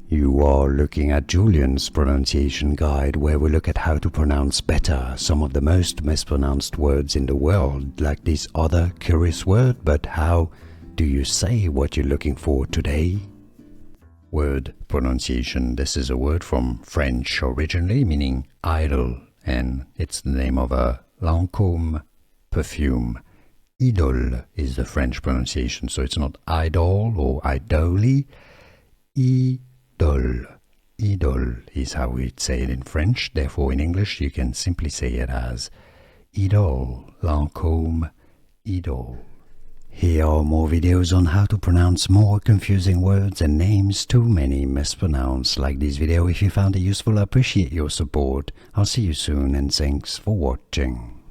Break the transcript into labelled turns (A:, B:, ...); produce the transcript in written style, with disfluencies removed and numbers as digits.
A: You are looking at Julian's pronunciation guide, where we look at how to pronounce better some of the most mispronounced words in the world, like this other curious word. But how do you say what you're looking for today? Word pronunciation. This is a word from French originally, meaning idol, and it's the name of a Lancôme perfume. Idole is the French pronunciation, so it's not idol or idole. Idole. Idole is how we'd say it in French. Therefore, in English, you can simply say it as idole, Lancôme idole. Here are more videos on how to pronounce more confusing words and names too many mispronounced. Like this video if you found it useful. I appreciate your support. I'll see you soon and thanks for watching.